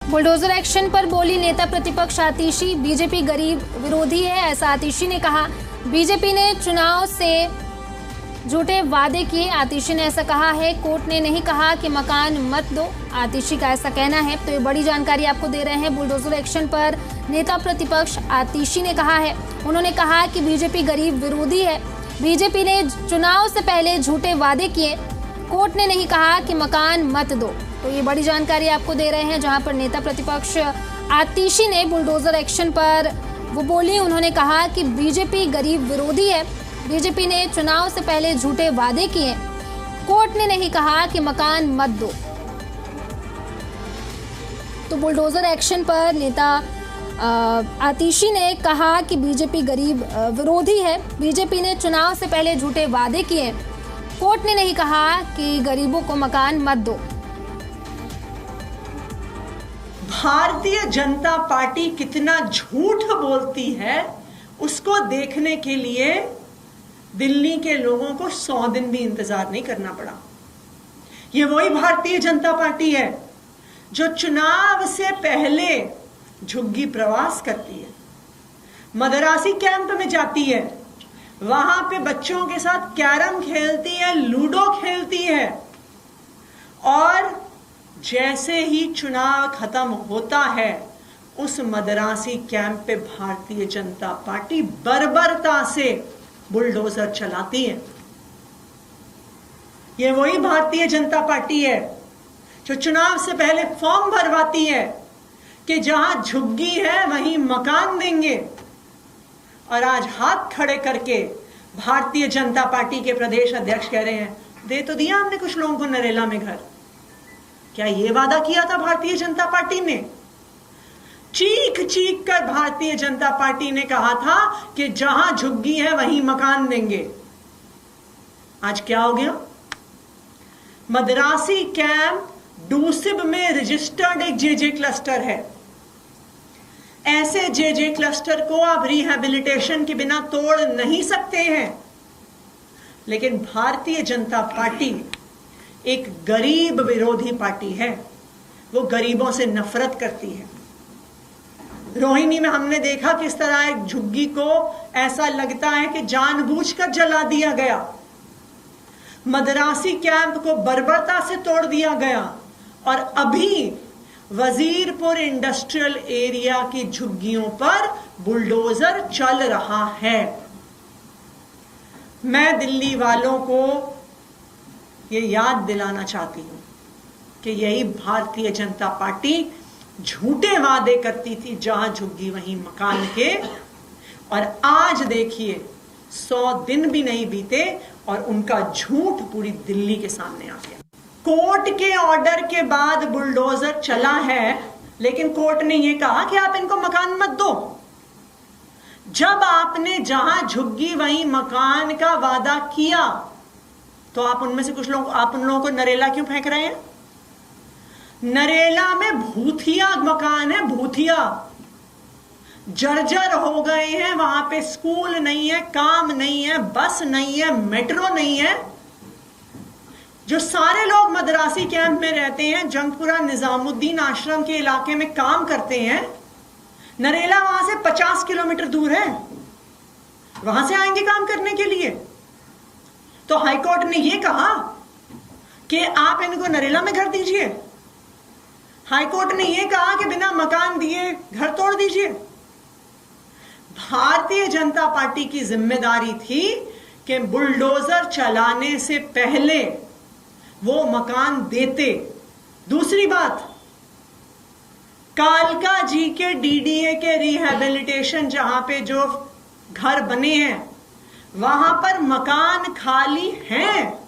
Bulldozer action पर बोली नेता प्रतिपक्ष आतिशी, बीजेपी गरीब विरोधी है, ऐसा आतिशी ने कहा। बीजेपी ने चुनाव से झूठे वादे किए, आतिशी ने ऐसा कहा है। कोर्ट ने नहीं कहा कि मकान मत दो, आतिशी का ऐसा कहना है। तो ये बड़ी जानकारी आपको दे रहे हैं। बुलडोजर एक्शन पर नेता प्रतिपक्ष आतिशी ने कहा है, उन्होंने कहा कि बीजेपी गरीब विरोधी है, बीजेपी ने चुनाव से पहले झूठे वादे किए, कोर्ट ने नहीं कहा कि मकान मत दो। तो ये बड़ी जानकारी आपको दे रहे हैं, जहां पर नेता प्रतिपक्ष आतिशी ने बुलडोजर एक्शन पर वो बोली, उन्होंने कहा कि बीजेपी गरीब विरोधी है, बीजेपी ने चुनाव से पहले झूठे वादे किए, कोर्ट ने नहीं कहा कि मकान मत दो। तो बुलडोजर एक्शन पर नेता आतिशी ने कहा कि बीजेपी गरीब विरोधी है, बीजेपी ने चुनाव से पहले झूठे वादे किए, कोर्ट ने नहीं कहा कि गरीबों को मकान मत दो। भारतीय जनता पार्टी कितना झूठ बोलती है उसको देखने के लिए दिल्ली के लोगों को 100 दिन भी इंतजार नहीं करना पड़ा। ये वही भारतीय जनता पार्टी है जो चुनाव से पहले झुग्गी प्रवास करती है, मदरासी कैंप में जाती है, वहां पे बच्चों के साथ कैरम खेलती है, लूडो खेलती है, और जैसे ही चुनाव खत्म होता है उस मदरासी कैंप पे भारतीय जनता पार्टी बर्बरता से बुलडोजर चलाती है। ये वही भारतीय जनता पार्टी है जो चुनाव से पहले फॉर्म भरवाती है कि जहां झुग्गी है वहीं मकान देंगे, और आज हाथ खड़े करके भारतीय जनता पार्टी के प्रदेश अध्यक्ष कह रहे हैं दे तो दिया हमने कुछ लोगों को नरेला में घर। क्या ये वादा किया था भारतीय जनता पार्टी ने? चीख चीख कर भारतीय जनता पार्टी ने कहा था कि जहां झुग्गी है वहीं मकान देंगे। आज क्या हो गया? मदरासी कैंप डूसिब में रजिस्टर्ड एक जेजे क्लस्टर है। ऐसे जेजे क्लस्टर को आप रिहैबिलिटेशन के बिना तोड़ नहीं सकते हैं, लेकिन भारतीय जनता पार्टी एक गरीब विरोधी पार्टी है, वो गरीबों से नफरत करती है। रोहिणी में हमने देखा किस तरह एक झुग्गी को ऐसा लगता है कि जानबूझकर जला दिया गया, मदरासी कैंप को बर्बरता से तोड़ दिया गया, और अभी वजीरपुर इंडस्ट्रियल एरिया की झुग्गियों पर बुलडोजर चल रहा है। मैं दिल्ली वालों को ये याद दिलाना चाहती हूं कि यही भारतीय जनता पार्टी झूठे वादे करती थी, जहां झुग्गी वहीं मकान के, और आज देखिए 100 दिन भी नहीं बीते और उनका झूठ पूरी दिल्ली के सामने आ गया। कोर्ट के ऑर्डर के बाद बुलडोजर चला है, लेकिन कोर्ट ने यह कहा कि आप इनको मकान मत दो। जब आपने जहां झुग्गी वहीं मकान का वादा किया तो आप उनमें से कुछ लोग, आप उन लोगों को नरेला क्यों फेंक रहे हैं? नरेला में भूतिया मकान है, भूतिया जर्जर हो गए हैं, वहां पे स्कूल नहीं है, काम नहीं है, बस नहीं है, मेट्रो नहीं है। जो सारे लोग मदरासी कैंप में रहते हैं, जंगपुरा निजामुद्दीन आश्रम के इलाके में काम करते हैं, नरेला वहां से 50 किलोमीटर दूर है, वहां से आएंगे काम करने के लिए। तो हाईकोर्ट ने यह कहा कि आप इनको नरेला में घर दीजिए, हाईकोर्ट ने यह कहा कि बिना मकान दिए घर तोड़ दीजिए। भारतीय जनता पार्टी की जिम्मेदारी थी कि बुलडोजर चलाने से पहले वो मकान देते। दूसरी बात, कालका जी के डीडीए के रिहैबिलिटेशन जहां पे जो घर बने हैं वहां पर मकान खाली हैं,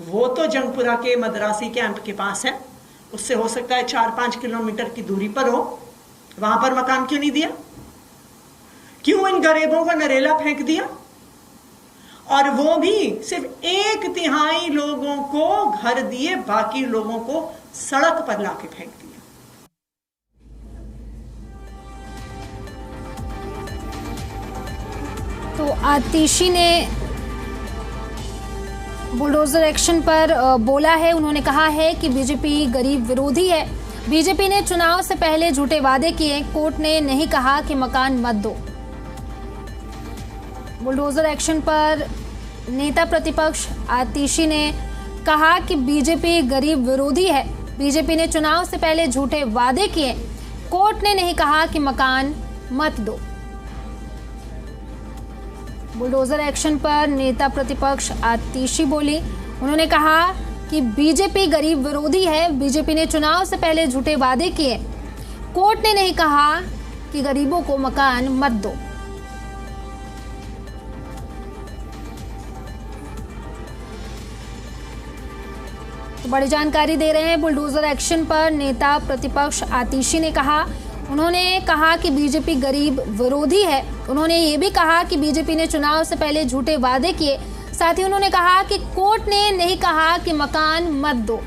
वो तो जंगपुरा के मदरासी कैंप के पास है, उससे हो सकता है 4-5 किलोमीटर की दूरी पर हो, वहां पर मकान क्यों नहीं दिया? क्यों इन गरीबों को नरेला फेंक दिया? और वो भी सिर्फ 1/3 लोगों को घर दिए, बाकी लोगों को सड़क पर लाके फेंक दिया। तो आतिशी ने बुलडोजर एक्शन पर बोला है, उन्होंने कहा है कि बीजेपी गरीब विरोधी है, बीजेपी ने चुनाव से पहले झूठे वादे किए, कोर्ट ने नहीं कहा कि मकान मत दो। बुलडोजर एक्शन पर नेता प्रतिपक्ष आतिशी ने कहा कि बीजेपी गरीब विरोधी है। बीजेपी ने चुनाव से पहले झूठे वादे किए, कोर्ट ने नहीं कहा कि मकान मत दो। बुलडोजर एक्शन पर नेता प्रतिपक्ष आतिशी बोली। उन्होंने कहा कि बीजेपी गरीब विरोधी है। बीजेपी ने चुनाव से पहले झूठे वादे किए, कोर्ट ने नहीं कहा कि गरीबों को मकान मत दो। तो बड़ी जानकारी दे रहे हैं बुलडोजर एक्शन पर नेता प्रतिपक्ष आतिशी ने कहा। उन्होंने कहा कि बीजेपी गरीब विरोधी है। उन्होंने ये भी कहा कि बीजेपी ने चुनाव से पहले झूठे वादे किए। साथ ही उन्होंने कहा कि कोर्ट ने नहीं कहा कि मकान मत दो।